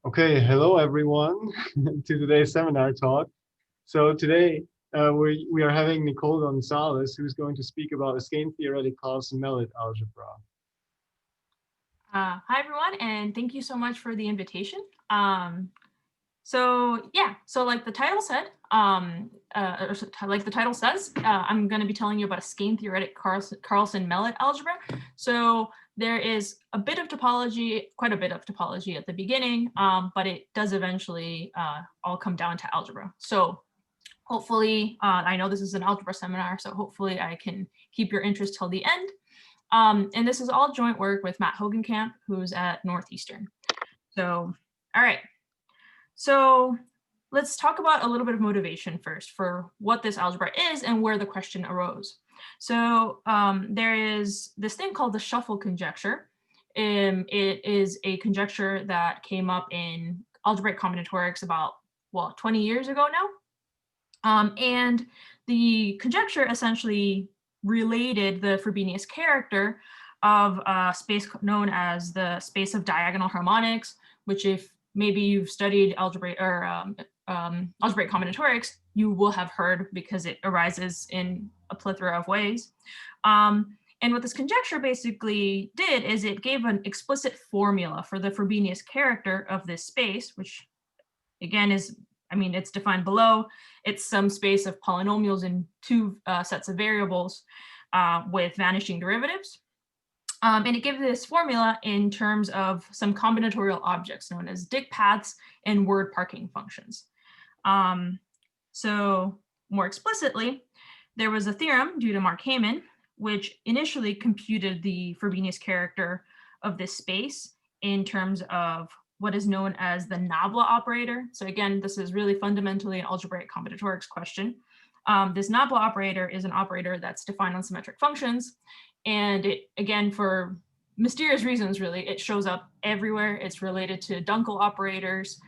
Okay, hello everyone to today's seminar talk. So today we are having Nicolle Gonzalez, who's going to speak about a skein-theoretic Carlsson-Mellit algebra. Hi everyone, and thank you so much for the invitation. So like the title said, I'm going to be telling you about a skein-theoretic Carlsson-Mellit algebra. So there is a bit of topology, quite a bit of topology at the beginning, but it does eventually all come down to algebra. So hopefully, I know this is an algebra seminar, so hopefully I can keep your interest till the end. And this is all joint work with Matt Hogancamp, who's at Northeastern. So, all right. So let's talk about a little bit of motivation first for what this algebra is and where the question arose. So there is this thing called the shuffle conjecture. It is a conjecture that came up in algebraic combinatorics about, 20 years ago now. And the conjecture essentially related the Frobenius character of a space known as the space of diagonal harmonics, which if maybe you've studied algebraic combinatorics, you will have heard because it arises in a plethora of ways. And what this conjecture basically did is it gave an explicit formula for the Frobenius character of this space, which again is, it's defined below. It's some space of polynomials in two sets of variables with vanishing derivatives. And it gives this formula in terms of some combinatorial objects known as Dyck paths and word parking functions. So more explicitly, there was a theorem due to Mark Heyman, which initially computed the Frobenius character of this space in terms of what is known as the Nabla operator. So again, this is really fundamentally an algebraic combinatorics question. This Nabla operator is an operator that's defined on symmetric functions. And it, again, for mysterious reasons, really, it shows up everywhere. It's related to Dunkel operators.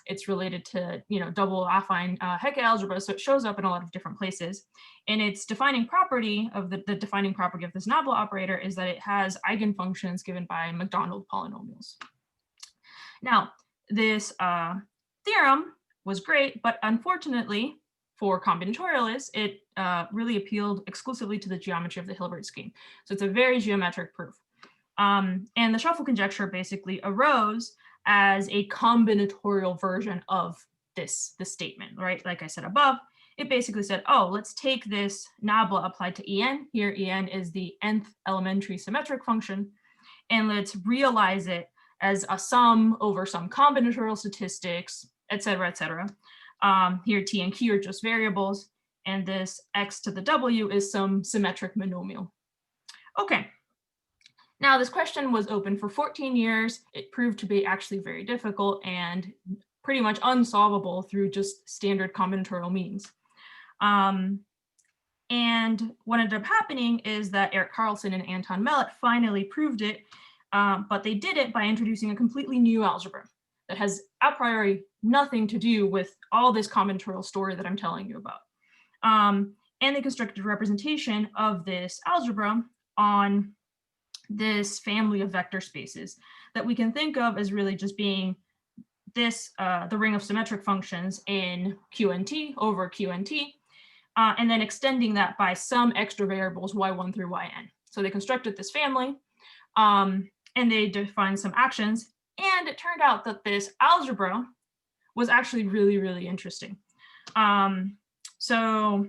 It's related to, double affine Hecke algebra. So it shows up in a lot of different places. And its defining property of the defining property of this Nabla operator is that it has eigenfunctions given by Macdonald polynomials. Now, this theorem was great, but unfortunately, for combinatorialists, it really appealed exclusively to the geometry of the Hilbert scheme. So it's a very geometric proof. And the shuffle conjecture basically arose as a combinatorial version of this statement, right? Like I said above, it basically said, oh, let's take this Nabla applied to En. Here, En is the nth elementary symmetric function, and let's realize it as a sum over some combinatorial statistics, et cetera, et cetera. Here, T and Q are just variables, and this X to the W is some symmetric monomial. Okay. Now, this question was open for 14 years. It proved to be actually very difficult and pretty much unsolvable through just standard combinatorial means. And what ended up happening is that Erik Carlsson and Anton Mellit finally proved it, but they did it by introducing a completely new algebra that has a priori nothing to do with all this combinatorial story that I'm telling you about. And they constructed a representation of this algebra on this family of vector spaces that we can think of as really just being this, the ring of symmetric functions in Q and T over Q and T, and then extending that by some extra variables y1 through yn. So they constructed this family, and they defined some actions, and it turned out that this algebra was actually really, really interesting. So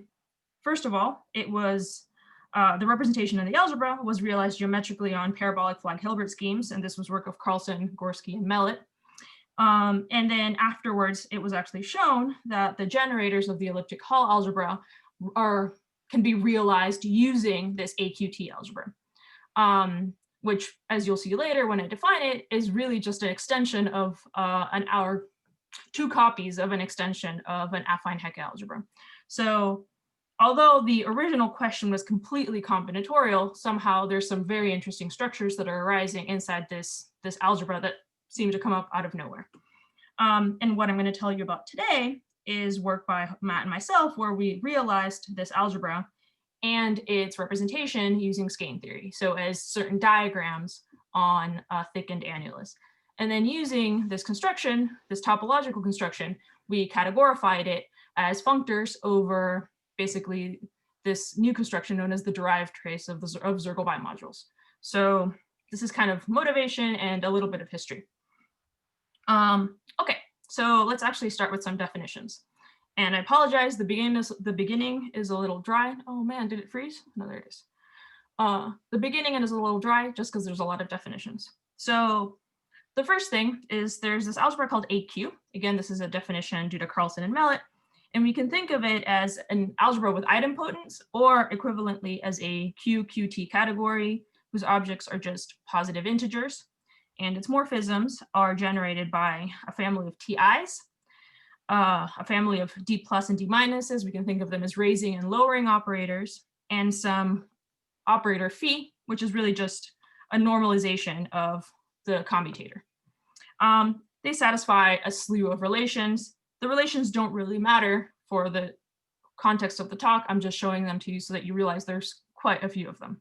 first of all, it was the representation of the algebra was realized geometrically on parabolic flag Hilbert schemes, and this was work of Carlsson, Gorsky, and Mellit. And then afterwards, it was actually shown that the generators of the elliptic Hall algebra can be realized using this AQT algebra, which, as you'll see later when I define it, is really just an extension of two copies of an extension of an affine Hecke algebra. So although the original question was completely combinatorial, somehow there's some very interesting structures that are arising inside this algebra that seem to come up out of nowhere. And what I'm going to tell you about today is work by Matt and myself, where we realized this algebra and its representation using skein theory. So as certain diagrams on a thickened annulus. And then using this construction, this topological construction, we categorified it as functors over basically this new construction known as the derived trace of Soergel bimodules. So this is kind of motivation and a little bit of history. Okay, so let's actually start with some definitions. And I apologize, the beginning is a little dry. Oh man, did it freeze? No, there it is. The beginning is a little dry just because there's a lot of definitions. So the first thing is there's this algebra called AQ. Again, this is a definition due to Carlsson and Mellit. And we can think of it as an algebra with idempotence, or equivalently as a QQT category whose objects are just positive integers. And its morphisms are generated by a family of TIs, a family of D plus and D minuses. We can think of them as raising and lowering operators, and some operator phi, which is really just a normalization of the commutator. They satisfy a slew of relations. The relations don't really matter for the context of the talk. I'm just showing them to you so that you realize there's quite a few of them.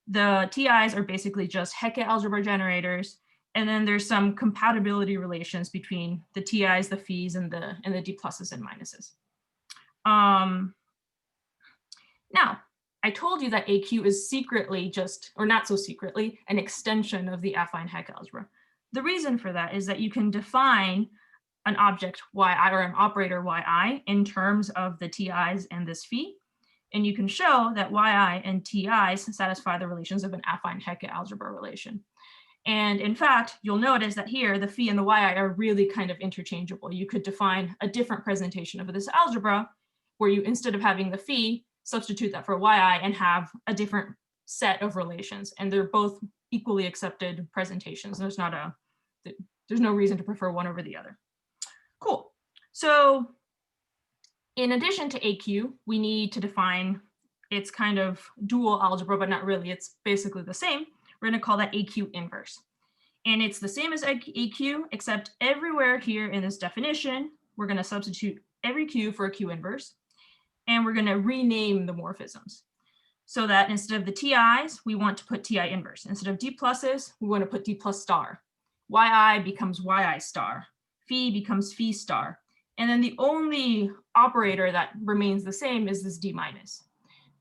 The TIs are basically just Hecke algebra generators, and then there's some compatibility relations between the TIs, the phis, and the D pluses and minuses. Now, I told you that AQ is secretly just, or not so secretly, an extension of the affine Hecke algebra. The reason for that is that you can define an object yi or an operator yi in terms of the TIs and this phi, and you can show that yi and TIs satisfy the relations of an affine Hecke algebra relation. And in fact, you'll notice that here the phi and the yi are really kind of interchangeable. You could define a different presentation of this algebra where you, instead of having the phi, substitute that for yi and have a different set of relations, and they're both equally accepted presentations. There's no reason to prefer one over the other. Cool. So in addition to AQ, we need to define its kind of dual algebra, but not really. It's basically the same. We're going to call that AQ inverse. And it's the same as AQ, except everywhere here in this definition, we're going to substitute every Q for a Q inverse. And we're going to rename the morphisms so that instead of the TIs, we want to put TI inverse. Instead of D pluses, we want to put D plus star. YI becomes YI star. Phi becomes phi star. And then the only operator that remains the same is this D minus.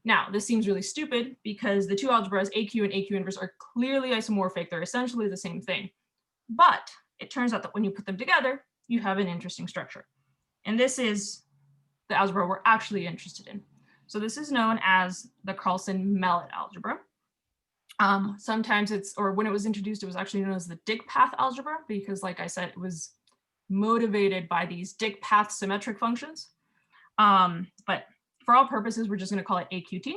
Now, this seems really stupid because the two algebras, AQ and AQ inverse, are clearly isomorphic. They're essentially the same thing. But it turns out that when you put them together, you have an interesting structure. And this is the algebra we're actually interested in. So this is known as the Carlsson-Mellit algebra. Sometimes when it was introduced, it was actually known as the Dyck path algebra because, like I said, it was motivated by these Dyck path symmetric functions. But for all purposes, we're just going to call it AQT.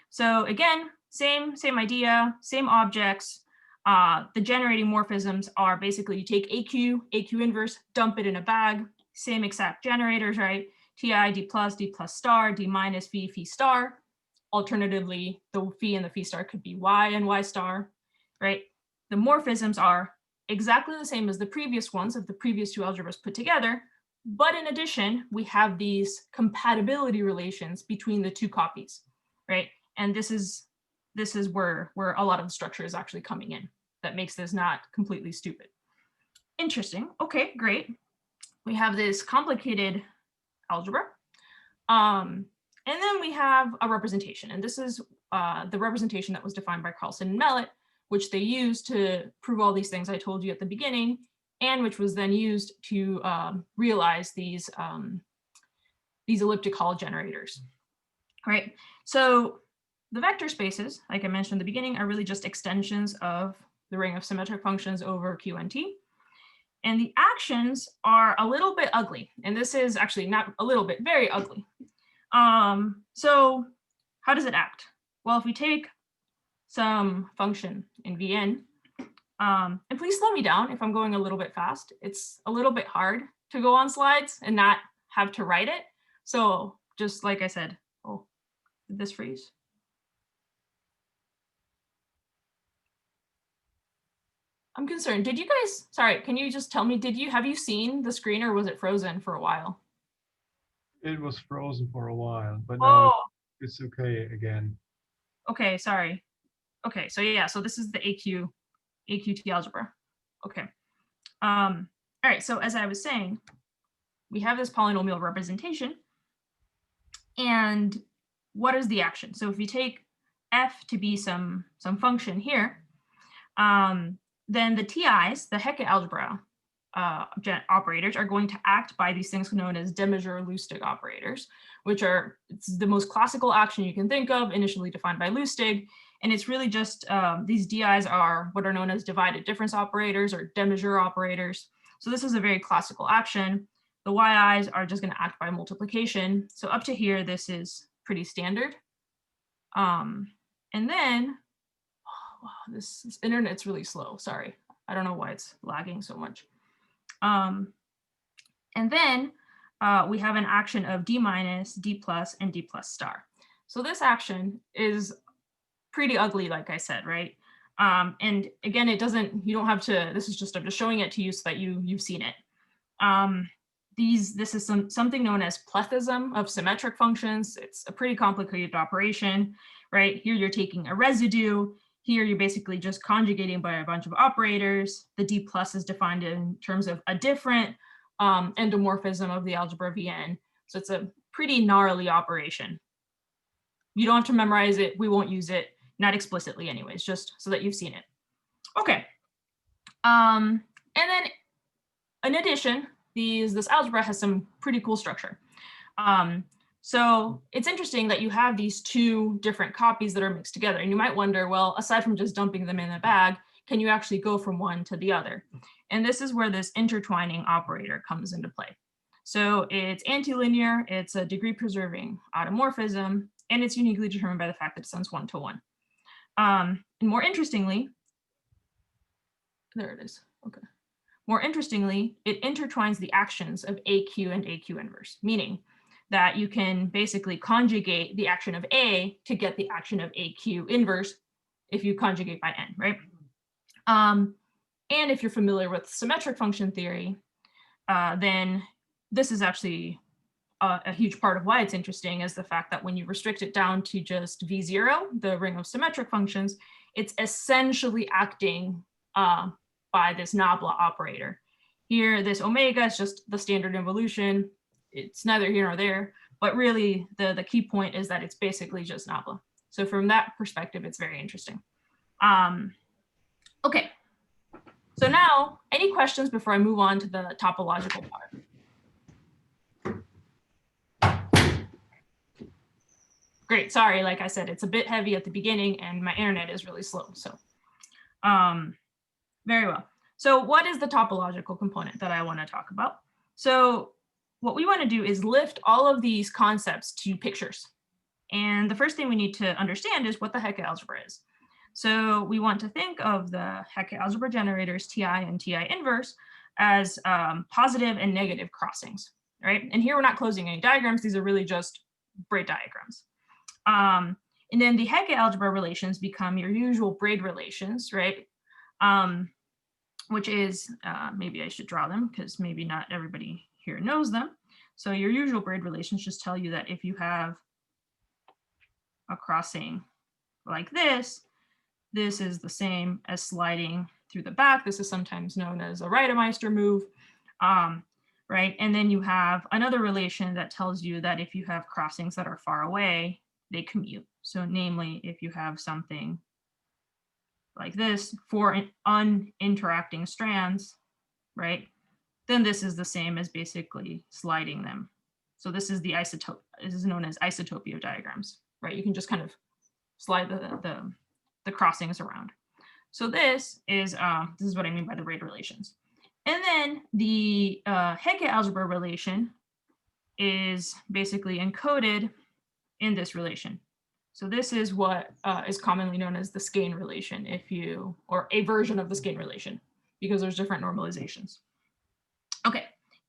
So again, same idea, same objects. The generating morphisms are basically you take AQ inverse, dump it in a bag, same exact generators, right? TI, D plus star, D minus, phi star. Alternatively, the phi and the phi star could be Y and Y star, right? The morphisms are exactly the same as the previous ones of the previous two algebras put together, but in addition, we have these compatibility relations between the two copies, right? And this is where a lot of the structure is actually coming in. That makes this not completely stupid. Interesting. Okay, great. We have this complicated algebra. And then we have a representation. And this is the representation that was defined by Carlsson and Mellit, which they used to prove all these things I told you at the beginning, and which was then used to realize these elliptic Hall generators. All right, so the vector spaces, like I mentioned at the beginning, are really just extensions of the ring of symmetric functions over Q and T. And the actions are a little bit ugly. And this is actually not a little bit, very ugly. So how does it act? Well, if we take some function in Vn, and please slow me down if I'm going a little bit fast. It's a little bit hard to go on slides and not have to write it. So just like I said, oh, did this freeze? I'm concerned. Did you guys, sorry, can you just tell me, have you seen the screen or was it frozen for a while? It was frozen for a while, but now it's okay again. Okay, sorry. Okay, so yeah, so this is the AQT algebra. Okay. All right, so as I was saying, we have this polynomial representation, and what is the action? So if you take f to be some function here, then the TIs, the Hecke algebra operators, are going to act by these things known as de Moivre-Lustig operators, which are the most classical action you can think of, initially defined by Lustig. And it's really just these DIs are what are known as divided difference operators or de Moivre operators. So this is a very classical action. The YIs are just going to act by multiplication. So up to here, this is pretty standard. And then, oh, wow, this internet's really slow. Sorry. I don't know why it's lagging so much. And then we have an action of D minus, D plus, and D plus star. So this action is pretty ugly, like I said, right? And again, you don't have to, I'm just showing it to you so that you've seen it. This is something known as plethism of symmetric functions. It's a pretty complicated operation, right? Here you're taking a residue. Here you're basically just conjugating by a bunch of operators. The D plus is defined in terms of a different endomorphism of the algebra Vn. So it's a pretty gnarly operation. You don't have to memorize it. We won't use it, not explicitly anyways, just so that you've seen it. Okay. And then in addition, this algebra has some pretty cool structure. So it's interesting that you have these two different copies that are mixed together. And you might wonder, well, aside from just dumping them in a bag, can you actually go from one to the other? And this is where this intertwining operator comes into play. So it's antilinear, it's a degree preserving automorphism, and it's uniquely determined by the fact that it sends 1 to 1. And more interestingly, there it is, okay. More interestingly, it intertwines the actions of AQ and AQ inverse, meaning that you can basically conjugate the action of A to get the action of AQ inverse if you conjugate by n, right? And if you're familiar with symmetric function theory, then this is actually a huge part of why it's interesting, is the fact that when you restrict it down to just V0, the ring of symmetric functions, it's essentially acting by this nabla operator. Here, this omega is just the standard involution. It's neither here nor there, but really the key point is that it's basically just nabla. So from that perspective, it's very interesting. Okay, so now any questions before I move on to the topological part? Great, sorry, like I said, it's a bit heavy at the beginning and my internet is really slow, so very well. So what is the topological component that I want to talk about? So what we want to do is lift all of these concepts to pictures. And the first thing we need to understand is what the Hecke algebra is. So we want to think of the Hecke algebra generators Ti and Ti inverse as positive and negative crossings, right? And here we're not closing any diagrams. These are really just braid diagrams. And then the Hecke algebra relations become your usual braid relations, right? Which is, maybe I should draw them because maybe not everybody here knows them. So your usual braid relations just tell you that if you have a crossing like this, this is the same as sliding through the back. This is sometimes known as a Reidemeister move, right? And then you have another relation that tells you that if you have crossings that are far away, they commute. So namely, if you have something like this for uninteracting strands, right? Then this is the same as basically sliding them. So this is the isotope. This is known as isotopy of diagrams, right? You can just kind of slide the crossings around. So this is what I mean by the braid relations. And then the Hecke algebra relation is basically encoded in this relation. So this is what is commonly known as the skein relation, or a version of the skein relation, because there's different normalizations. Okay,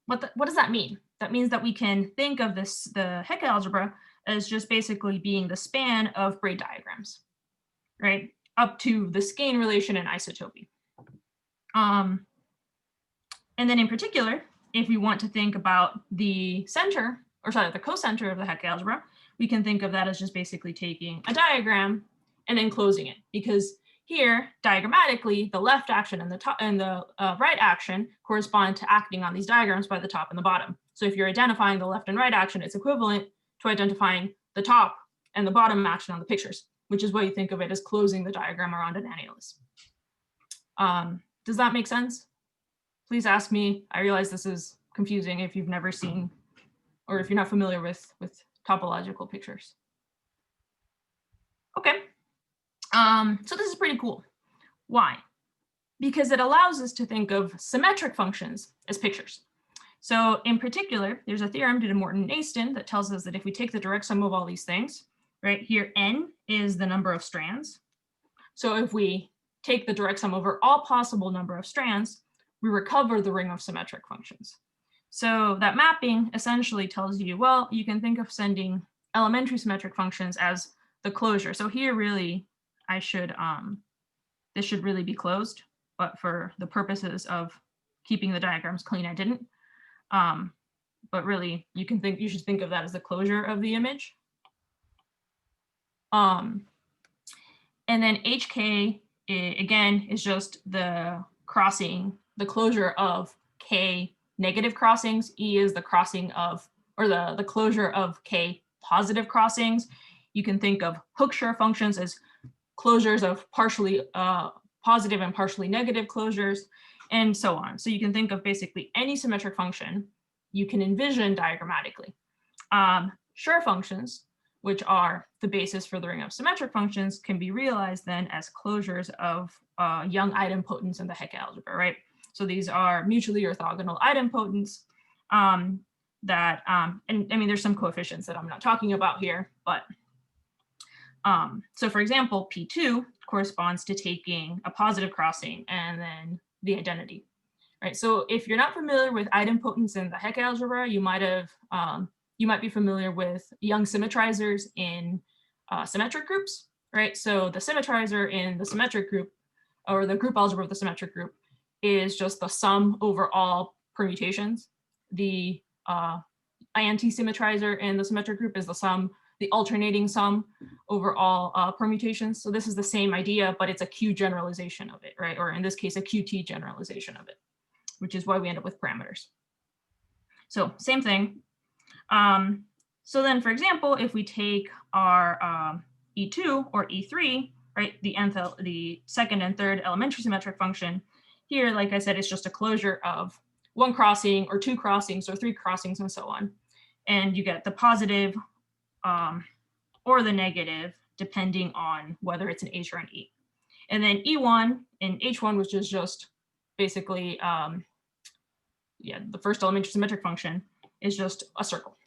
what does that mean? That means that we can think of the Hecke algebra as just basically being the span of braid diagrams, right? Up to the skein relation and isotopy. And then in particular, if we want to think about the center, or sorry, the cocenter of the Hecke algebra, we can think of that as just basically taking a diagram and then closing it, because Here, diagrammatically, the left action and the right action correspond to acting on these diagrams by the top and the bottom. So if you're identifying the left and right action, it's equivalent to identifying the top and the bottom action on the pictures, which is why you think of it as closing the diagram around an annulus. Does that make sense? Please ask me. I realize this is confusing if you've never seen or if you're not familiar with topological pictures. Okay. So this is pretty cool. Why? Because it allows us to think of symmetric functions as pictures. So in particular, there's a theorem due to Morton and Aston that tells us that if we take the direct sum of all these things, right here, n is the number of strands. So if we take the direct sum over all possible number of strands, we recover the ring of symmetric functions. So that mapping essentially tells you, well, you can think of sending elementary symmetric functions as the closure. So here really, I should, this should really be closed, but for the purposes of keeping the diagrams clean, I didn't. But really, you should think of that as the closure of the image. And then HK, again, is just the crossing, the closure of K negative crossings. E is the crossing of, or the closure of K positive crossings. You can think of Hook-Schur functions as closures of partially positive and partially negative closures, and so on. So you can think of basically any symmetric function you can envision diagrammatically. Schur functions, which are the basis for the ring of symmetric functions, can be realized then as closures of young idempotents in the Hecke algebra, right? So these are mutually orthogonal idempotents that, and I mean, there's some coefficients that I'm not talking about here, but so for example, P2 corresponds to taking a positive crossing and then the identity, right? So if you're not familiar with idempotents in the Hecke algebra, you might be familiar with young symmetrizers in symmetric groups, right? So the symmetrizer in the symmetric group, or the group algebra of the symmetric group, is just the sum over all permutations. The INT symmetrizer in the symmetric group is the alternating sum over all permutations. So this is the same idea, but it's a Q generalization of it, right? Or in this case, a QT generalization of it, which is why we end up with parameters. So same thing. So then, for example, if we take our E2 or E3, right, the second and third elementary symmetric function, here, like I said, it's just a closure of one crossing or two crossings or three crossings and so on. And you get the positive or the negative, depending on whether it's an H or an E. And then E1 and H1, which is just basically, the first elementary symmetric function, is just a circle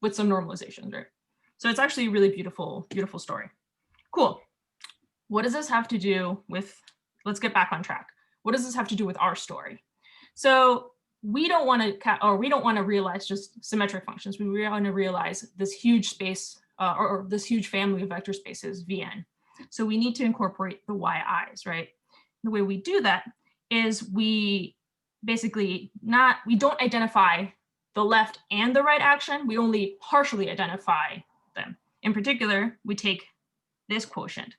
with some normalizations, right? So it's actually a really beautiful, beautiful story. Cool. What does this have to do with, let's get back on track. What does this have to do with our story? So we don't want to realize just symmetric functions. We want to realize this huge space or this huge family of vector spaces, Vn. So we need to incorporate the yi's, right? The way we do that is we basically we don't identify the left and the right action. We only partially identify them. In particular, we take this quotient.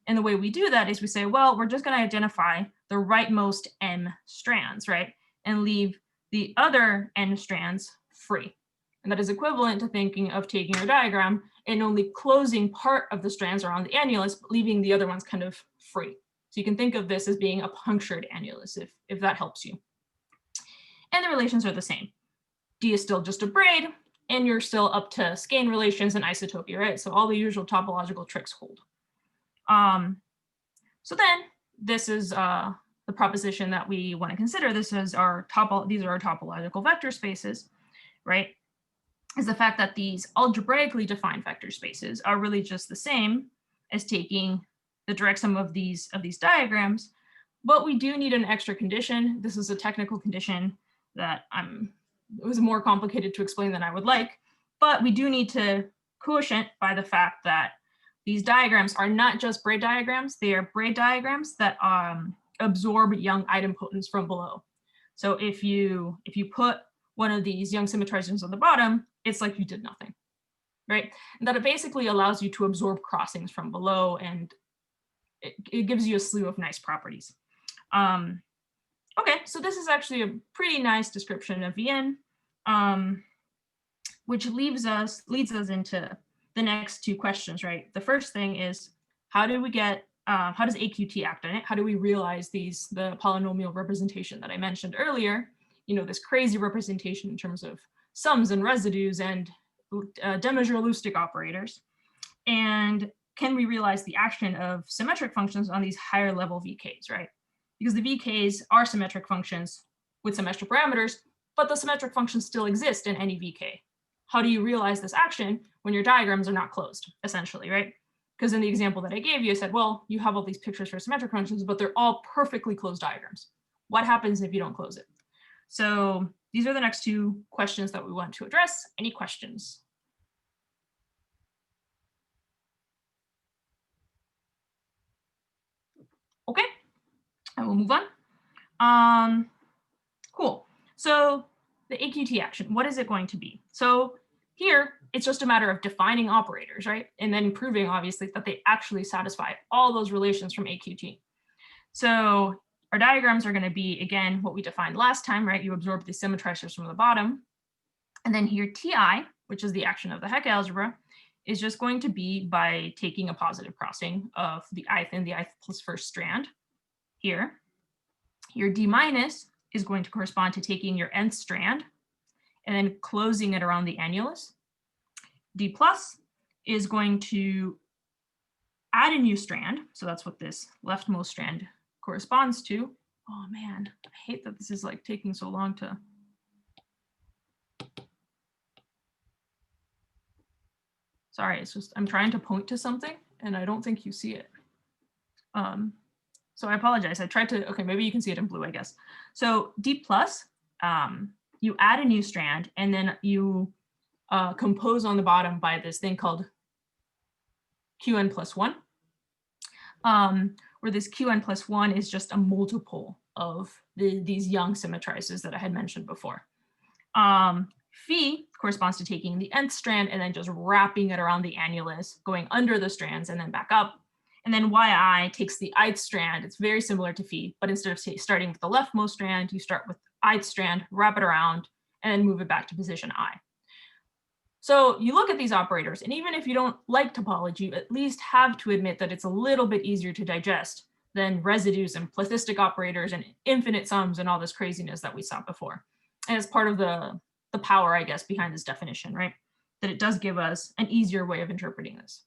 And the way we do that is we say, well, we're just going to identify the rightmost m strands, right? And leave the other n strands free. And that is equivalent to thinking of taking your diagram and only closing part of the strands around the annulus, but leaving the other ones kind of free. So you can think of this as being a punctured annulus, if that helps you. And the relations are the same. D is still just a braid, and you're still up to skein relations and isotopy, right? So all the usual topological tricks hold. So then this is the proposition that we want to consider. These are our topological vector spaces, right? Is the fact that these algebraically defined vector spaces are really just the same as taking the direct sum of these diagrams, but we do need an extra condition. This is a technical condition that it was more complicated to explain than I would like, but we do need to quotient by the fact that these diagrams are not just braid diagrams, they are braid diagrams that absorb young idempotents from below. So if you put one of these young symmetrizers on the bottom, it's like you did nothing, right? And that it basically allows you to absorb crossings from below, and it gives you a slew of nice properties. Okay, so this is actually a pretty nice description of Vn, which leads us into the next two questions, right? The first thing is, how do we get, how does AQT act on it? How do we realize the polynomial representation that I mentioned earlier? You know, this crazy representation in terms of sums and residues and de Moivre-Lustig operators. And can we realize the action of symmetric functions on these higher level VKs, right? Because the VKs are symmetric functions with symmetric parameters, but the symmetric functions still exist in any VK. How do you realize this action when your diagrams are not closed, essentially, right? Because in the example that I gave you, I said, well, you have all these pictures for symmetric functions, but they're all perfectly closed diagrams. What happens if you don't close it? So these are the next two questions that we want to address. Any questions? Okay, I will move on. Cool. So the AQT action, what is it going to be? So here, it's just a matter of defining operators, right? And then proving, obviously, that they actually satisfy all those relations from AQT. So our diagrams are going to be, again, what we defined last time, right? You absorb the symmetrizers from the bottom. And then here, TI, which is the action of the Hecke algebra, is just going to be by taking a positive crossing of the ith and the ith plus first strand here. Your D minus is going to correspond to taking your nth strand and then closing it around the annulus. D plus is going to add a new strand. So that's what this leftmost strand corresponds to. Oh man, I hate that this is like taking so long to. Sorry, it's just, I'm trying to point to something and I don't think you see it. So I apologize. I tried to, okay, maybe you can see it in blue, I guess. So D plus, you add a new strand and then you compose on the bottom by this thing called Qn plus 1, where this Qn plus 1 is just a multiple of these young symmetrizers that I had mentioned before. Phi corresponds to taking the nth strand and then just wrapping it around the annulus, going under the strands and then back up. And then Yi takes the ith strand. It's very similar to Phi, but instead of starting with the leftmost strand, you start with ith strand, wrap it around, and then move it back to position I. So you look at these operators, and even if you don't like topology, you at least have to admit that it's a little bit easier to digest than residues and plethystic operators and infinite sums and all this craziness that we saw before. And it's part of the power, I guess, behind this definition, right? That it does give us an easier way of interpreting this.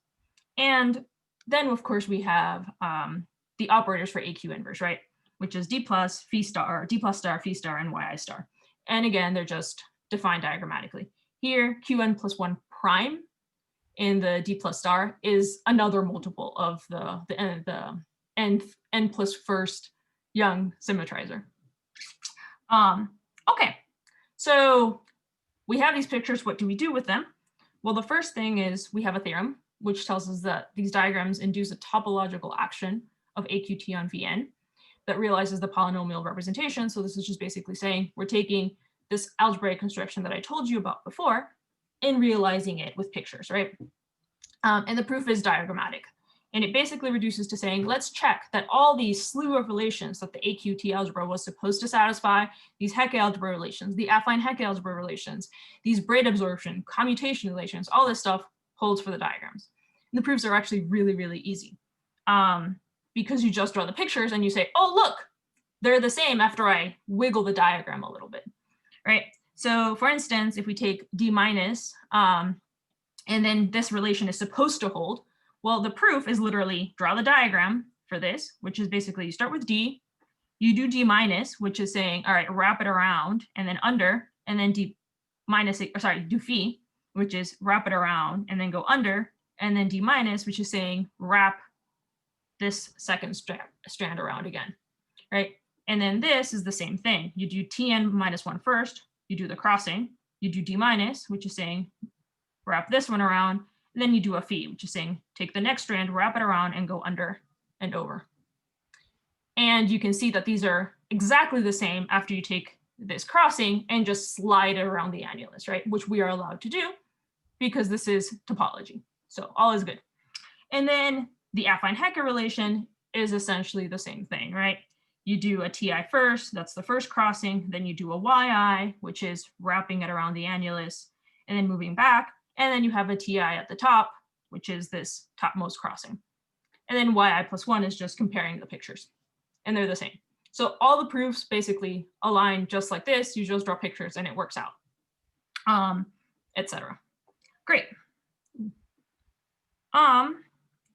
And then, of course, we have the operators for AQ inverse, right? Which is D plus, Phi star, D plus star, Phi star, and Yi star. And again, they're just defined diagrammatically. Here, Qn plus 1 prime in the D plus star is another multiple of the n plus first young symmetrizer. Okay, so we have these pictures. What do we do with them? Well, the first thing is we have a theorem which tells us that these diagrams induce a topological action of AQT on Vn that realizes the polynomial representation. So this is just basically saying we're taking this algebraic construction that I told you about before and realizing it with pictures, right? And the proof is diagrammatic. And it basically reduces to saying, let's check that all these slew of relations that the AQT algebra was supposed to satisfy, these Hecke algebra relations, the affine Hecke algebra relations, these braid absorption, commutation relations, all this stuff holds for the diagrams. And the proofs are actually really, really easy because you just draw the pictures and you say, oh, look, they're the same after I wiggle the diagram a little bit, right? So for instance, if we take D minus and then this relation is supposed to hold, well, the proof is literally draw the diagram for this, which is basically you start with D, you do D minus, which is saying, all right, wrap it around and then under, and then D minus, or sorry, do Phi, which is wrap it around and then go under, and then D minus, which is saying wrap this second strand around again, right? And then this is the same thing. You do Tn minus 1 first, you do the crossing, you do D minus, which is saying wrap this one around, and then you do a Phi, which is saying take the next strand, wrap it around, and go under and over. And you can see that these are exactly the same after you take this crossing and just slide it around the annulus, right? Which we are allowed to do because this is topology. So all is good. And then the affine Hecke relation is essentially the same thing, right? You do a TI first, that's the first crossing, then you do a YI, which is wrapping it around the annulus, and then moving back, and then you have a TI at the top, which is this topmost crossing. And then YI plus 1 is just comparing the pictures, and they're the same. So all the proofs basically align just like this. You just draw pictures and it works out, etc. Great.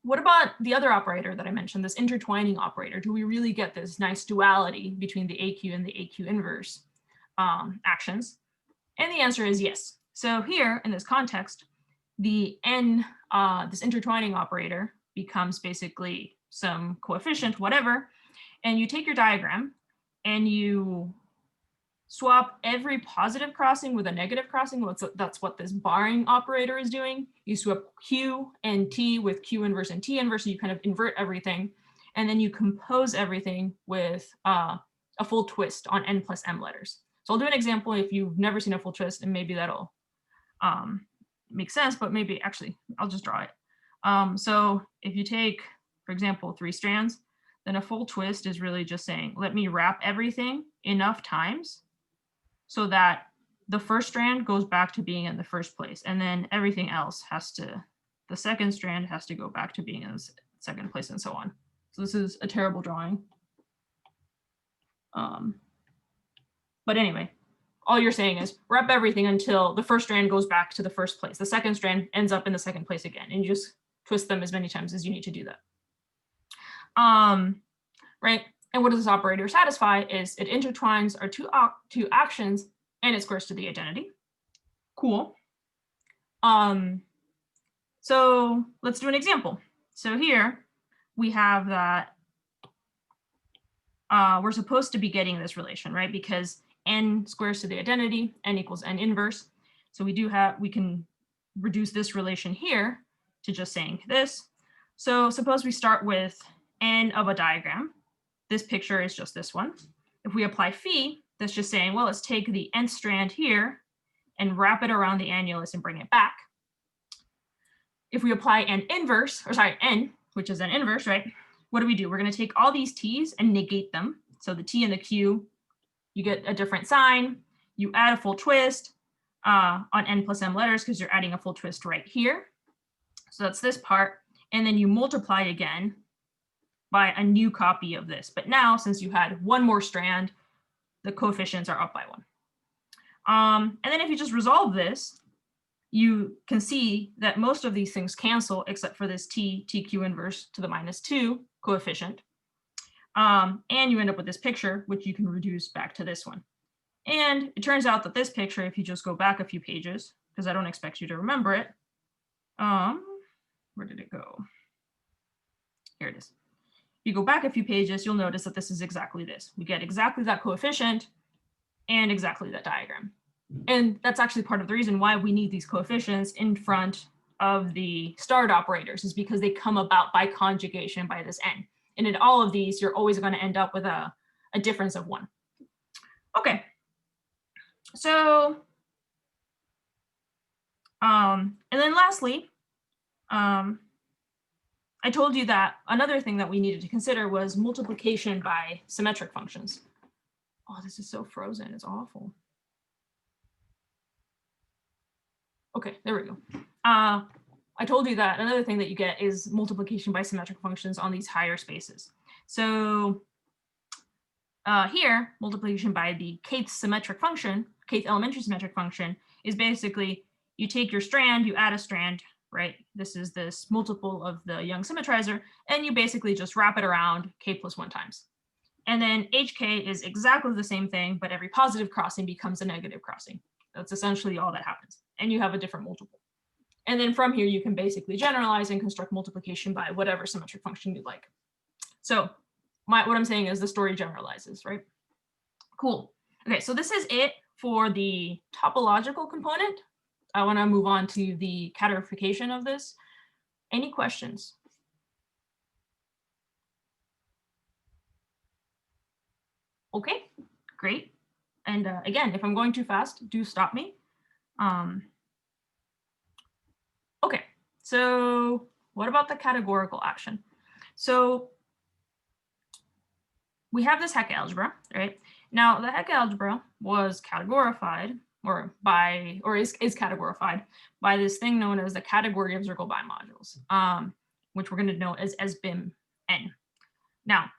What about the other operator that I mentioned, this intertwining operator? Do we really get this nice duality between the AQ and the AQ inverse actions? And the answer is yes. So here in this context, the n, this intertwining operator becomes basically some coefficient, whatever, and you take your diagram and you swap every positive crossing with a negative crossing. That's what this barring operator is doing. You swap Q and T with Q inverse and T inverse, so you kind of invert everything. And then you compose everything with a full twist on n plus m letters. So I'll do an example if you've never seen a full twist, and maybe that'll make sense, but maybe actually I'll just draw it. So if you take, for example, 3 strands, then a full twist is really just saying, let me wrap everything enough times so that the first strand goes back to being in the first place, and then everything else has to, the second strand has to go back to being in the second place, and so on. So this is a terrible drawing. But anyway, all you're saying is wrap everything until the first strand goes back to the first place. The second strand ends up in the second place again, and you just twist them as many times as you need to do that. Right? And what does this operator satisfy is it intertwines our two actions and it squares to the identity. Cool. So let's do an example. So here we have that we're supposed to be getting this relation, right? Because n squares to the identity, n equals n inverse. So we can reduce this relation here to just saying this. So suppose we start with n of a diagram. This picture is just this one. If we apply phi, that's just saying, well, let's take the nth strand here and wrap it around the annulus and bring it back. If we apply n inverse, or sorry, n, which is an inverse, right? What do? We're going to take all these t's and negate them. So the t and the q, you get a different sign. You add a full twist on n plus m letters because you're adding a full twist right here. So that's this part. And then you multiply again by a new copy of this. But now, since you had one more strand, the coefficients are up by 1. And then if you just resolve this, you can see that most of these things cancel except for this tq inverse to the -2 coefficient. And you end up with this picture, which you can reduce back to this one. And it turns out that this picture, if you just go back a few pages, because I don't expect you to remember it, where did it go? Here it is. If you go back a few pages, you'll notice that this is exactly this. We get exactly that coefficient and exactly that diagram. And that's actually part of the reason why we need these coefficients in front of the starred operators, is because they come about by conjugation by this n. And in all of these, you're always going to end up with a difference of 1. Okay. So, and then lastly, I told you that another thing that we needed to consider was multiplication by symmetric functions. Oh, this is so frozen. It's awful. Okay, there we go. I told you that another thing that you get is multiplication by symmetric functions on these higher spaces. So here, multiplication by the kth symmetric function, kth elementary symmetric function, is basically you take your strand, you add a strand, right? This is this multiple of the Young symmetrizer, and you basically just wrap it around k plus 1 times. And then hk is exactly the same thing, but every positive crossing becomes a negative crossing. That's essentially all that happens. And you have a different multiple. And then from here, you can basically generalize and construct multiplication by whatever symmetric function you'd like. So what I'm saying is the story generalizes, right? Cool. Okay, so this is it for the topological component. I want to move on to the categorification of this. Any questions? Okay, great. And again, if I'm going too fast, do stop me. Okay, so what about the categorical action? So we have this Hecke algebra, right? Now the Hecke algebra was categorified is categorified by this thing known as the category of Soergel bimodules, which we're going to know as BIM N. Now,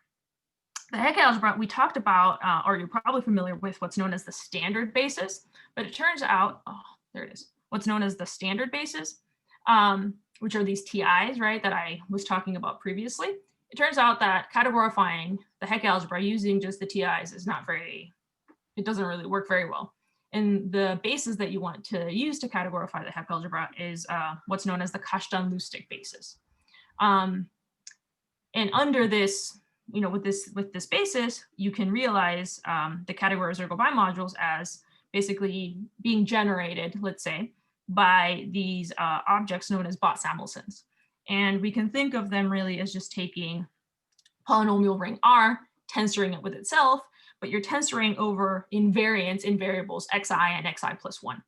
the Hecke algebra we talked about, or you're probably familiar with what's known as the standard basis, but it turns out, there it is, what's known as the standard basis, which are these TIs, right, that I was talking about previously. It turns out that categorifying the Hecke algebra using just the TIs is it doesn't really work very well. And the basis that you want to use to categorify the Hecke algebra is what's known as the Carlsson-Mellit basis. And under this, with this basis, you can realize the category of Soergel bimodules as basically being generated, let's say, by these objects known as Bott-Samuelsons. And we can think of them really as just taking polynomial ring R, tensoring it with itself, but you're tensoring over invariants in variables xi and xi plus 1.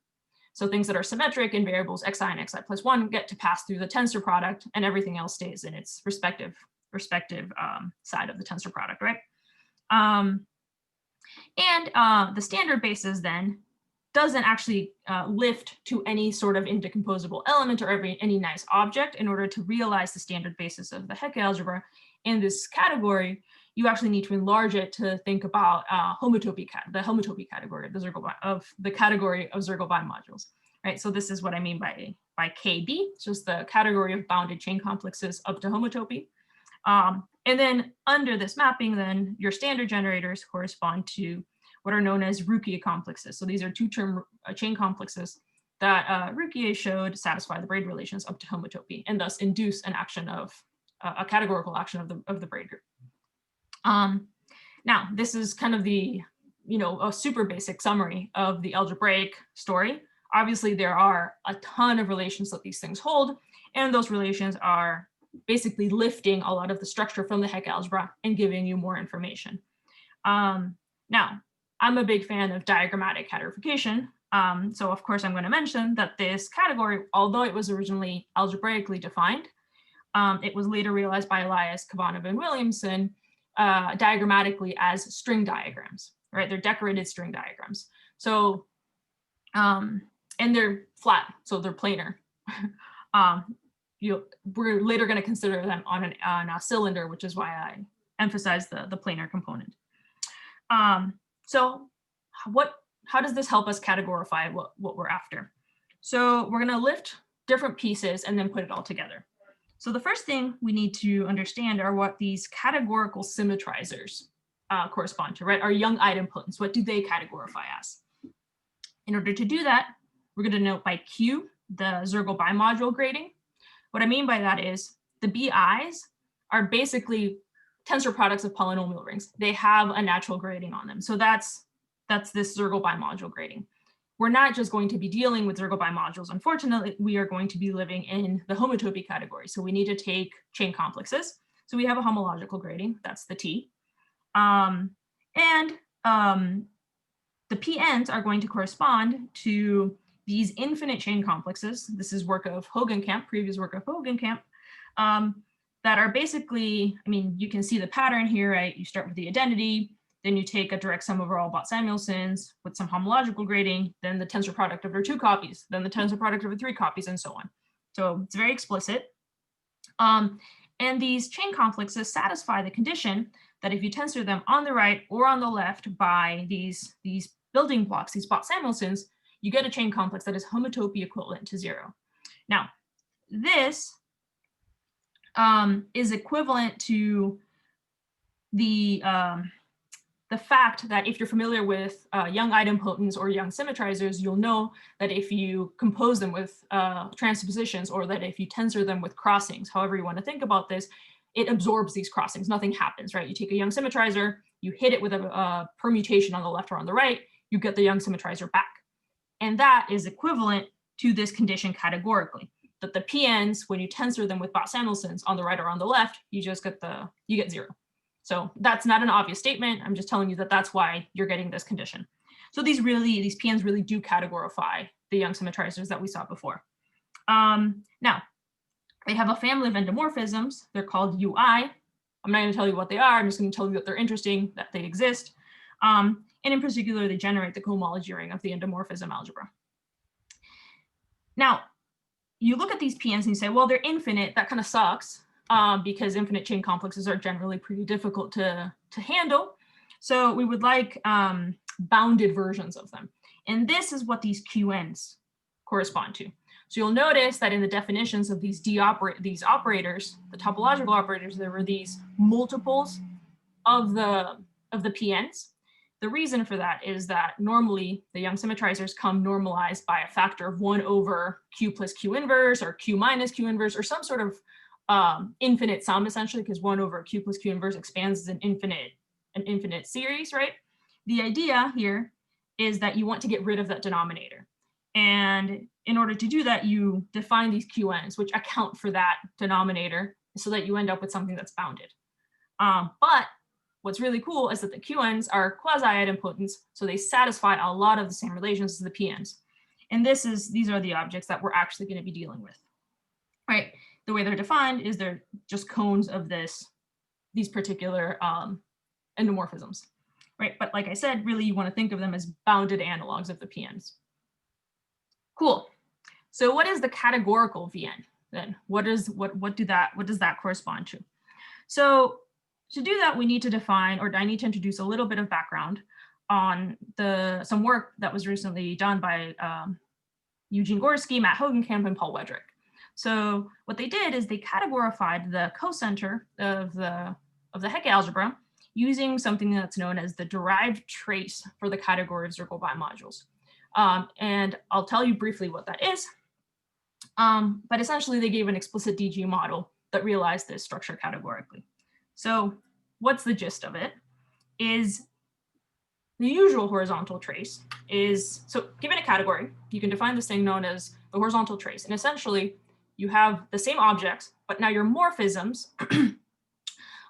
So things that are symmetric in variables xi and xi plus 1 get to pass through the tensor product, and everything else stays in its respective side of the tensor product, right? The standard basis then doesn't actually lift to any sort of indecomposable element or any nice object. In order to realize the standard basis of the Hecke algebra in this category, you actually need to enlarge it to think about the homotopy category of the category of Soergel bimodules, right? So this is what I mean by KB. It's just the category of bounded chain complexes up to homotopy. And then under this mapping, then your standard generators correspond to what are known as Roukier complexes. So these are two-term chain complexes that Roukier showed satisfy the braid relations up to homotopy and thus induce an action of a categorical action of the braid group. Now, this is kind of the, a super basic summary of the algebraic story. Obviously, there are a ton of relations that these things hold, and those relations are basically lifting a lot of the structure from the Hecke algebra and giving you more information. Now, I'm a big fan of diagrammatic categorification. So of course, I'm going to mention that this category, although it was originally algebraically defined, it was later realized by Elias, Kavanagh, and Williamson diagrammatically as string diagrams, right? They're decorated string diagrams. So, and they're flat, so they're planar. We're later going to consider them on a cylinder, which is why I emphasize the planar component. So how does this help us categorify what we're after? So we're going to lift different pieces and then put it all together. So the first thing we need to understand are what these categorical symmetrizers correspond to, right? Our young idempotents, what do they categorify as? In order to do that, we're going to note by Q the Soergel bimodule grading. What I mean by that is the BIs are basically tensor products of polynomial rings. They have a natural grading on them. So that's this Soergel bimodule grading. We're not just going to be dealing with Soergel bimodules. Unfortunately, we are going to be living in the homotopy category. So we need to take chain complexes. So we have a homological grading, that's the T. The PNs are going to correspond to these infinite chain complexes. This is work of Hogancamp, previous work of Hogancamp, that are basically, you can see the pattern here, right? You start with the identity, then you take a direct sum over all Bott-Samuelsons with some homological grading, then the tensor product over 2 copies, then the tensor product over 3 copies, and so on. So it's very explicit. And these chain complexes satisfy the condition that if you tensor them on the right or on the left by these building blocks, these Bott-Samuelsons, you get a chain complex that is homotopy equivalent to 0. Now, this is equivalent to the fact that if you're familiar with young idempotents or young symmetrizers, you'll know that if you compose them with transpositions, or that if you tensor them with crossings, however you want to think about this, it absorbs these crossings. Nothing happens, right? You take a young symmetrizer, you hit it with a permutation on the left or on the right, you get the young symmetrizer back. And that is equivalent to this condition categorically, that the PNs, when you tensor them with Bott-Samuelsons on the right or on the left, you just get you get 0. So that's not an obvious statement. I'm just telling you that that's why you're getting this condition. So these PNs really do categorify the young symmetrizers that we saw before. Now, they have a family of endomorphisms. They're called UI. I'm not going to tell you what they are. I'm just going to tell you that they're interesting, that they exist. And in particular, they generate the cohomology ring of the endomorphism algebra. Now, you look at these PNs and you say, well, they're infinite. That kind of sucks because infinite chain complexes are generally pretty difficult to handle. So we would like bounded versions of them. And this is what these QNs correspond to. So you'll notice that in the definitions of these operators, the topological operators, there were these multiples of the PNs. The reason for that is that normally the Young symmetrizers come normalized by a factor of 1 over Q plus Q inverse or Q minus Q inverse or some sort of infinite sum, essentially, because 1 over Q plus Q inverse expands as an infinite series, right? The idea here is that you want to get rid of that denominator. And in order to do that, you define these QNs, which account for that denominator so that you end up with something that's bounded. But what's really cool is that the QNs are quasi-idempotents, so they satisfy a lot of the same relations as the PNs. And these are the objects that we're actually going to be dealing with, right? The way they're defined is they're just cones of these particular endomorphisms, right? But like I said, really you want to think of them as bounded analogs of the PNs. Cool. So what is the categorical VN then? What does that correspond to? So to do that, we need to define, or I need to introduce a little bit of background on some work that was recently done by Eugene Gorsky, Matt Hogancamp, and Paul Wedrick. So what they did is they categorified the cocenter of the Hecke algebra using something that's known as the derived trace for the category of Soergel bimodules. And I'll tell you briefly what that is. But essentially, they gave an explicit DG model that realized this structure categorically. So what's the gist of it? Is the usual horizontal trace is, so given a category, you can define this thing known as the horizontal trace. And essentially, you have the same objects, but now your morphisms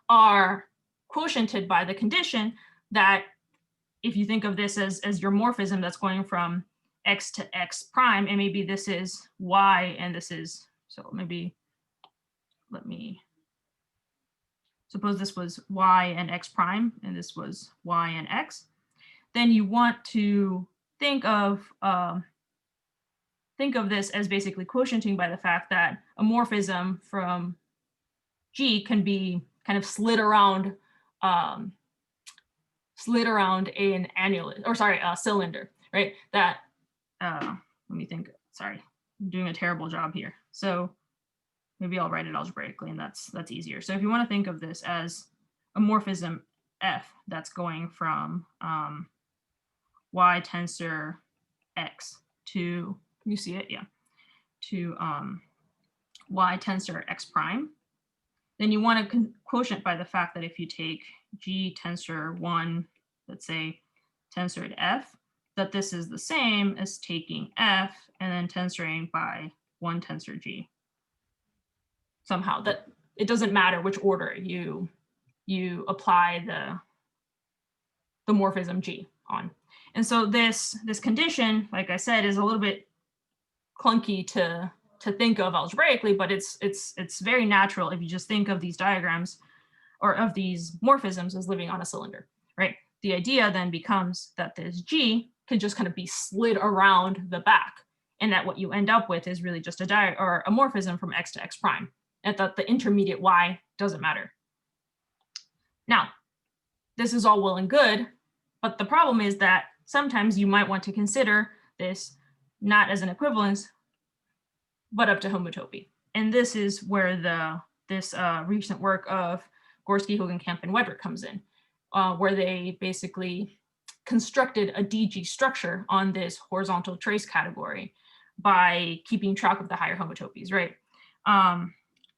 are quotiented by the condition that if you think of this as your morphism that's going from x to x prime, and maybe this is y and this is, so maybe let me suppose this was y and x prime and this was y and x, then you want to think of this as basically quotienting by the fact that a morphism from G can be kind of slid around an annulus, or sorry, a cylinder, right? That, let me think, sorry, I'm doing a terrible job here. So maybe I'll write it algebraically and that's easier. So if you want to think of this as a morphism F that's going from Y tensor X to, you see it? Yeah, to Y tensor X prime, then you want to quotient by the fact that if you take G tensor 1, let's say tensored F, that this is the same as taking F and then tensoring by 1 tensor G. Somehow, that it doesn't matter which order you apply the morphism G on. And so this condition, like I said, is a little bit clunky to think of algebraically, but it's very natural if you just think of these diagrams or of these morphisms as living on a cylinder, right? The idea then becomes that this G can just kind of be slid around the back, and that what you end up with is really just a morphism from X to X prime, and that the intermediate Y doesn't matter. Now, this is all well and good, but the problem is that sometimes you might want to consider this not as an equivalence, but up to homotopy. And this is where this recent work of Gorsky, Hogancamp, and Wedrick comes in, where they basically constructed a DG structure on this horizontal trace category by keeping track of the higher homotopies, right?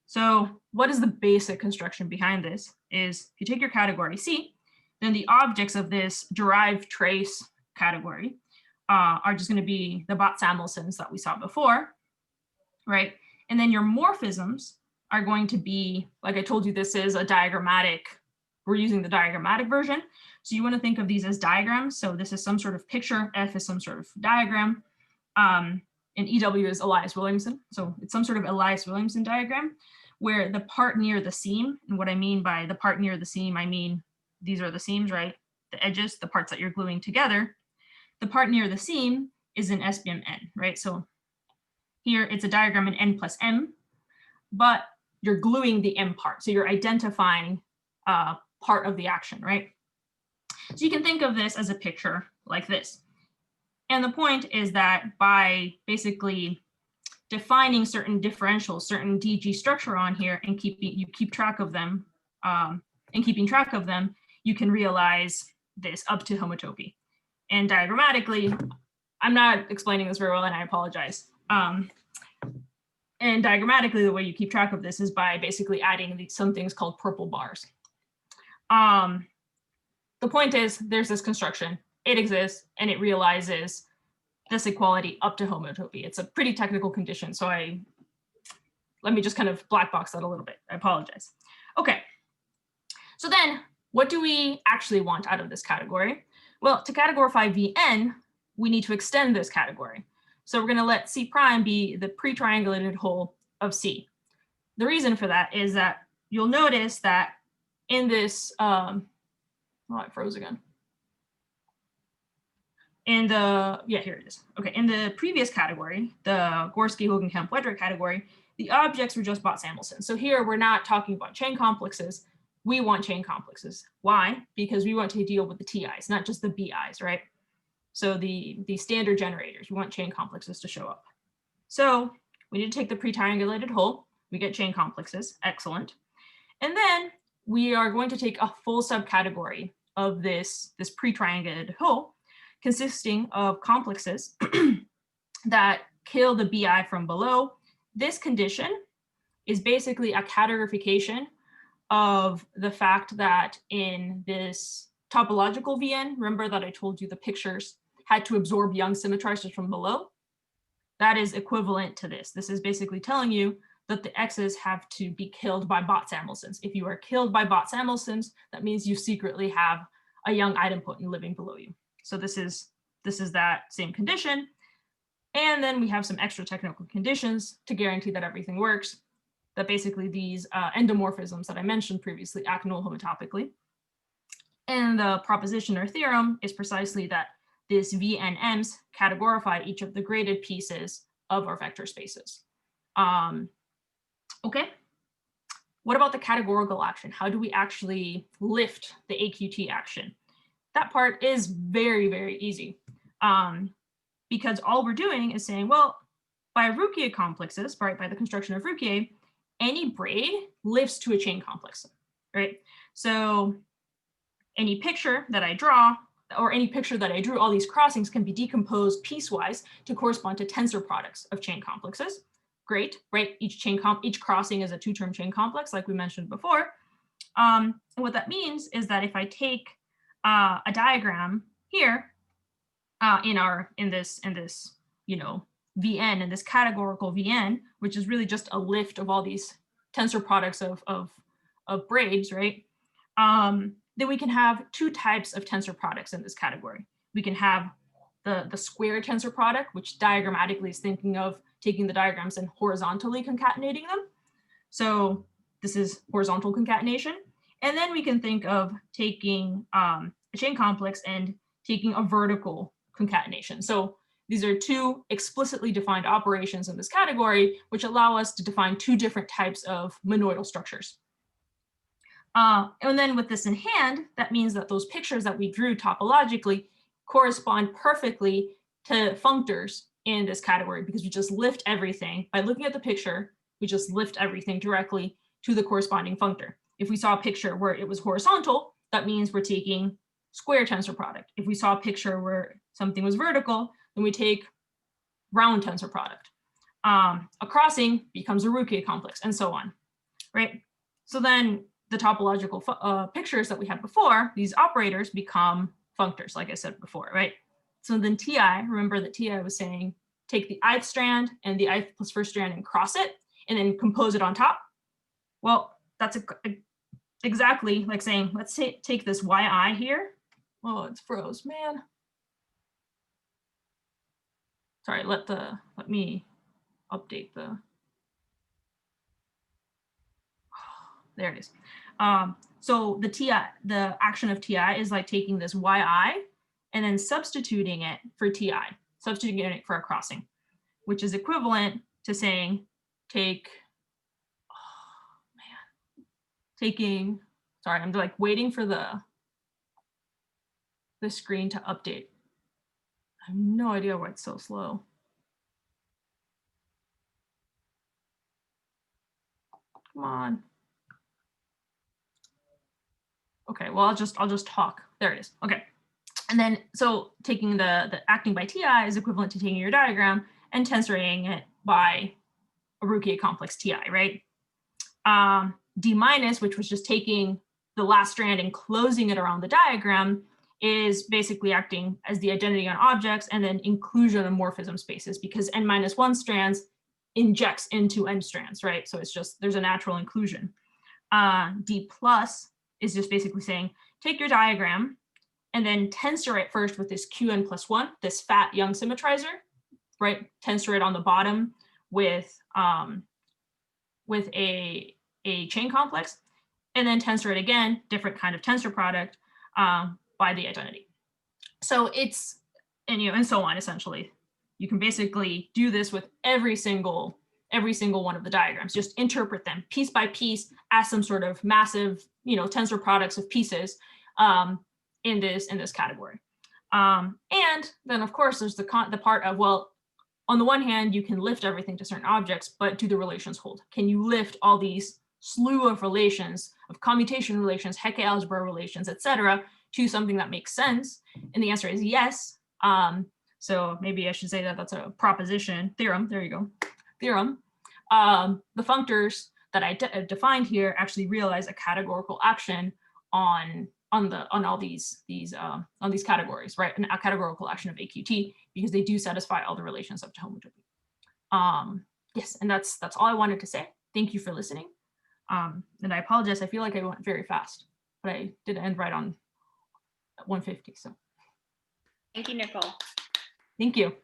So what is the basic construction behind this is if you take your category C, then the objects of this derived trace category are just going to be the Bott-Samuelsons that we saw before, right? And then your morphisms are going to be, like I told you, this is a diagrammatic, we're using the diagrammatic version. So you want to think of these as diagrams. So this is some sort of picture, F is some sort of diagram, and EW is Elias Williamson. So it's some sort of Elias Williamson diagram where the part near the seam, and what I mean by the part near the seam, I mean these are the seams, right? The edges, the parts that you're gluing together. The part near the seam is an SBM N, right? So here it's a diagram in N plus M, but you're gluing the M part. So you're identifying part of the action, right? So you can think of this as a picture like this. And the point is that by basically defining certain differentials, certain DG structure on here, and keep track of them, keeping track of them, you can realize this up to homotopy. And diagrammatically, I'm not explaining this very well, and I apologize. And diagrammatically, the way you keep track of this is by basically adding some things called purple bars. The point is, there's this construction, it exists, and it realizes this equality up to homotopy. It's a pretty technical condition, so let me just kind of black box that a little bit. I apologize. Okay, so then what do we actually want out of this category? Well, to categorify Vn, we need to extend this category. So we're going to let C prime be the pre-triangulated whole of C. The reason for that is that you'll notice that in this, oh, I froze again. In the, yeah, here it is. Okay, in the previous category, the Gorsky, Hogancamp, Wedrick category, the objects were just Bott-Samuelson. So here we're not talking about chain complexes. We want chain complexes. Why? Because we want to deal with the TIs, not just the BIs, right? So the standard generators, we want chain complexes to show up. So we need to take the pre-triangulated whole. We get chain complexes. Excellent. And then we are going to take a full subcategory of this pre-triangulated whole, consisting of complexes that kill the BI from below. This condition is basically a categorification of the fact that in this topological Vn, remember that I told you the pictures had to absorb young symmetrizers from below? That is equivalent to this. This is basically telling you that the X's have to be killed by Bott-Samuelsons. If you are killed by Bott-Samuelsons, that means you secretly have a young idempotent living below you. So this is that same condition. And then we have some extra technical conditions to guarantee that everything works, that basically these endomorphisms that I mentioned previously act null homotopically. And the proposition or theorem is precisely that this VNMs categorify each of the graded pieces of our vector spaces. Okay, what about the categorical action? How do we actually lift the AQT action? That part is very, very easy, because all we're doing is saying, well, by Rouquier complexes, right, by the construction of Rouquier, any braid lifts to a chain complex, right? So any picture that I draw, or any picture that I drew, all these crossings can be decomposed piecewise to correspond to tensor products of chain complexes. Great, right? Each crossing is a two-term chain complex, like we mentioned before. And what that means is that if I take a diagram here in this Vn, in this categorical Vn, which is really just a lift of all these tensor products of braids, right? Then we can have two types of tensor products in this category. We can have the square tensor product, which diagrammatically is thinking of taking the diagrams and horizontally concatenating them. So this is horizontal concatenation. And then we can think of taking a chain complex and taking a vertical concatenation. So these are two explicitly defined operations in this category, which allow us to define two different types of monoidal structures. And then with this in hand, that means that those pictures that we drew topologically correspond perfectly to functors in this category, because we just lift everything. By looking at the picture, we just lift everything directly to the corresponding functor. If we saw a picture where it was horizontal, that means we're taking square tensor product. If we saw a picture where something was vertical, then we take round tensor product. A crossing becomes a Rouquier complex, and so on, right? So then the topological pictures that we had before, these operators become functors, like I said before, right? So then Ti, remember that Ti was saying, take the ith strand and the ith plus first strand and cross it, and then compose it on top. Well, that's exactly like saying, let's take this Yi here. Oh, it's froze, man. Sorry, let me update the. There it is. So the action of TI is like taking this YI and then substituting it for TI, substituting it for a crossing, which is equivalent to saying sorry, I'm like waiting for the screen to update. I have no idea why it's so slow. Come on. Okay, well, I'll just talk. There it is. Okay. And then, so taking the acting by TI is equivalent to taking your diagram and tensorating it by a Ruckier complex TI, right? D minus, which was just taking the last strand and closing it around the diagram, is basically acting as the identity on objects and then inclusion of morphism spaces, because n minus 1 strands injects into n strands, right? So it's just, there's a natural inclusion. D plus is just basically saying, take your diagram and then tensor it first with this Qn plus 1, this fat Young symmetrizer, right? Tensor it on the bottom with a chain complex, and then tensor it again, different kind of tensor product by the identity. So it's, and so on, essentially. You can basically do this with every single one of the diagrams, just interpret them piece by piece as some sort of massive, tensor products of pieces in this category. And then of course there's the part of, well, on the one hand, you can lift everything to certain objects, but do the relations hold? Can you lift all these slew of relations, of commutation relations, Hecke algebra relations, etc., to something that makes sense? And the answer is yes. So maybe I should say that that's a proposition, theorem, there you go, theorem. The functors that I defined here actually realize a categorical action on all these categories, right? A categorical action of AQT, because they do satisfy all the relations up to homotopy. Yes, and that's all I wanted to say. Thank you for listening. And I apologize, I feel like I went very fast, but I did end right on 150. So thank you, Nicolle. Thank you.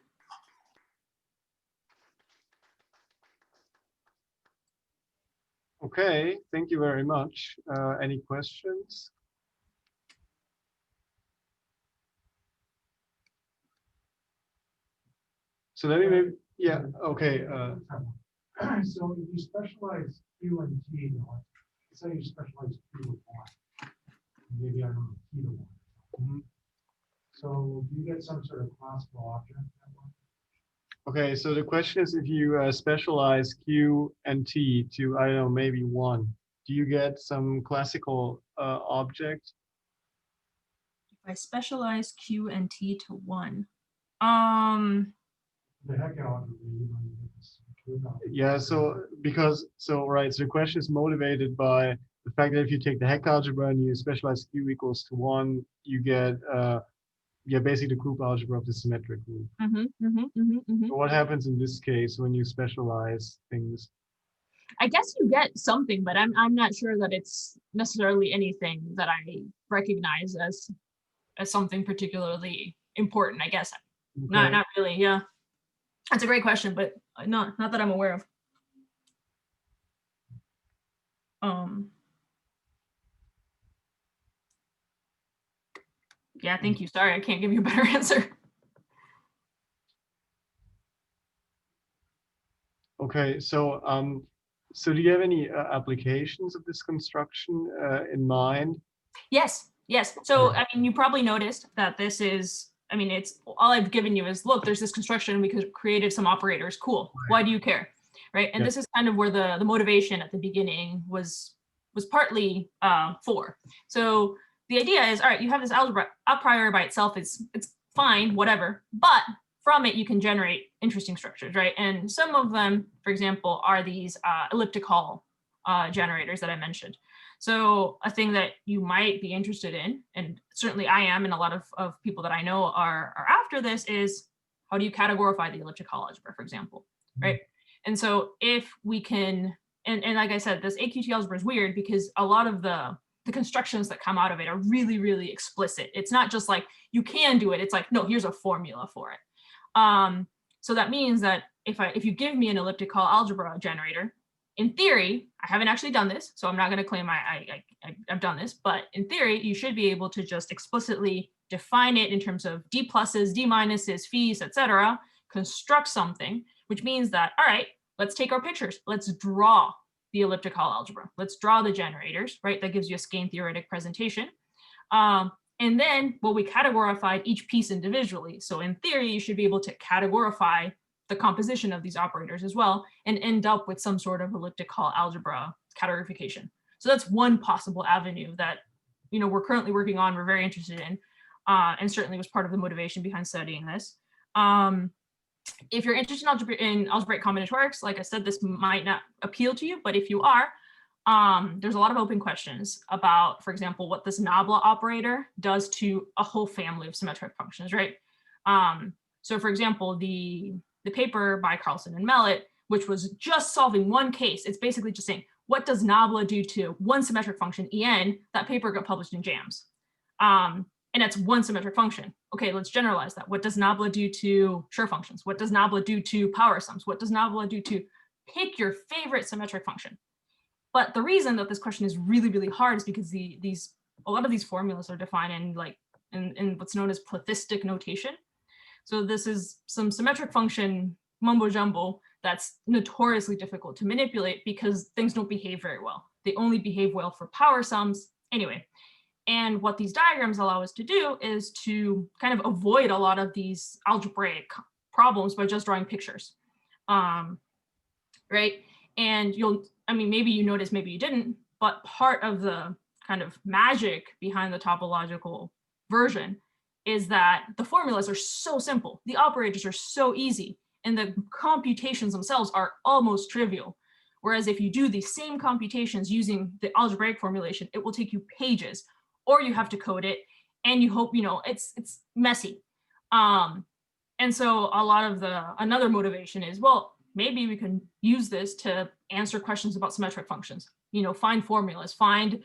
Okay, thank you very much. Any questions? So let me maybe, yeah, okay. So if you specialize Q and T, let's say you specialize Q to 1, maybe I don't know, T to 1. Mm-hmm. So do you get some sort of classical object that one? Okay, so the question is, if you specialize Q and T to, I don't know, maybe 1, do you get some classical object? If I specialize Q and T to 1, The Hecke algebra, you get this. Yeah, right, so the question is motivated by the fact that if you take the Hecke algebra and you specialize Q equals to 1, you get basically the group algebra of the symmetric group. So what happens in this case when you specialize things? I guess you get something, but I'm not sure that it's necessarily anything that I recognize as something particularly important, I guess. Okay. Not really, yeah. That's a great question, but not that I'm aware of. Yeah, thank you. Sorry, I can't give you a better answer. Okay, so so do you have any applications of this construction in mind? Yes. So, I mean, you probably noticed that this is, I mean, it's all I've given you is, look, there's this construction, we could created some operators. Cool. Why do you care? Right. And this is kind of where the motivation at the beginning was partly for. So the idea is, all right, you have this algebra a priori by itself, it's fine, whatever, but from it you can generate interesting structures, right? And some of them, for example, are these elliptical generators that I mentioned. So a thing that you might be interested in, and certainly I am, and a lot of people that I know are after this, is how do you categorify the elliptical algebra, for example, right? And so if we can, and like I said, this AQT algebra is weird because a lot of the constructions that come out of it are really, really explicit. It's not just like, you can do it. It's like, no, here's a formula for it. So that means that if you give me an elliptical algebra generator, in theory, I haven't actually done this, so I'm not going to claim I've done this, but in theory, you should be able to just explicitly define it in terms of D pluses, D minuses, phis, etc., construct something, which means that, all right, let's take our pictures. Let's draw the elliptic Hall algebra. Let's draw the generators, right? That gives you a skein-theoretic presentation. And then, well, we categorified each piece individually. So in theory, you should be able to categorify the composition of these operators as well and end up with some sort of elliptic Hall algebra categorification. So that's one possible avenue that, you know, we're currently working on, we're very interested in, and certainly was part of the motivation behind studying this. If you're interested in algebraic combinatorics, like I said, this might not appeal to you, but if you are, there's a lot of open questions about, for example, what this nabla operator does to a whole family of symmetric functions, right? So for example, the paper by Carlsson and Mellit, which was just solving one case, it's basically just saying, what does nabla do to one symmetric function, En? That paper got published in JAMS. And that's one symmetric function. Okay, let's generalize that. What does nabla do to Schur functions? What does nabla do to power sums? What does nabla do to pick your favorite symmetric function? But the reason that this question is really, really hard is because a lot of these formulas are defined in what's known as plethystic notation. So this is some symmetric function mumbo jumbo that's notoriously difficult to manipulate because things don't behave very well. They only behave well for power sums. Anyway, and what these diagrams allow us to do is to kind of avoid a lot of these algebraic problems by just drawing pictures, right? And maybe you noticed, maybe you didn't, but part of the kind of magic behind the topological version is that the formulas are so simple, the operators are so easy, and the computations themselves are almost trivial. Whereas if you do the same computations using the algebraic formulation, it will take you pages, or you have to code it, and you hope, it's messy. And so a lot of another motivation is, well, maybe we can use this to answer questions about symmetric functions, find formulas, find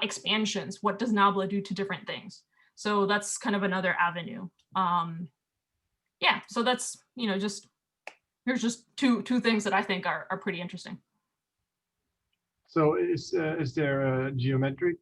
expansions. What does nabla do to different things? So that's kind of another avenue. Yeah, so that's, here's just two things that I think are pretty interesting. So is there a geometric,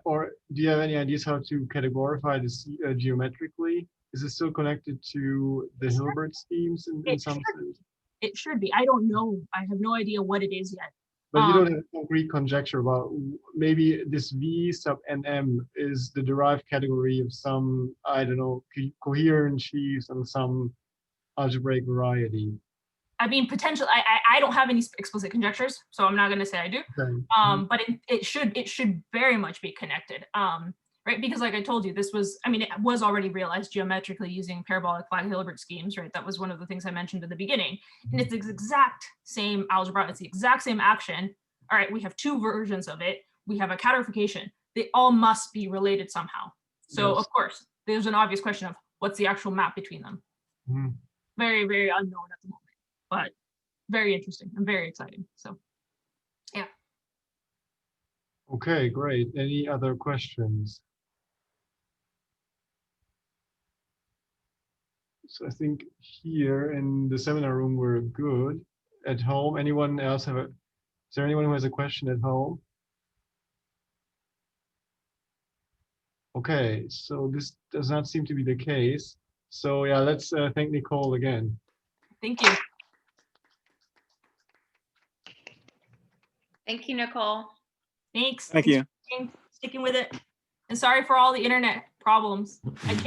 or do you have any ideas how to categorify this geometrically? Is it still connected to the Hilbert schemes in some sense? It should be. I don't know. I have no idea what it is yet. But you don't have a concrete conjecture about maybe this V sub NM is the derived category of some, I don't know, coherent sheaves and some algebraic variety. I mean, potentially, I don't have any explicit conjectures, so I'm not going to say I do. Okay. But it should very much be connected, right? Because like I told you, this was, it was already realized geometrically using parabolic flat Hilbert schemes, right? That was one of the things I mentioned at the beginning. And it's the exact same algebra. It's the exact same action. All right, we have two versions of it. We have a categorification. They all must be related somehow. So Yes. of course, there's an obvious question of what's the actual map between them? Very, very unknown at the moment, but very interesting and very exciting. So, yeah. Okay, great. Any other questions? So I think here in the seminar room, we're good. At home, anyone else is there anyone who has a question at home? Okay, so this does not seem to be the case. So yeah, let's thank Nicolle again. Thank you. Thank you, Nicolle. Thanks. Thank you. Sticking with it. And sorry for all the internet problems. I can't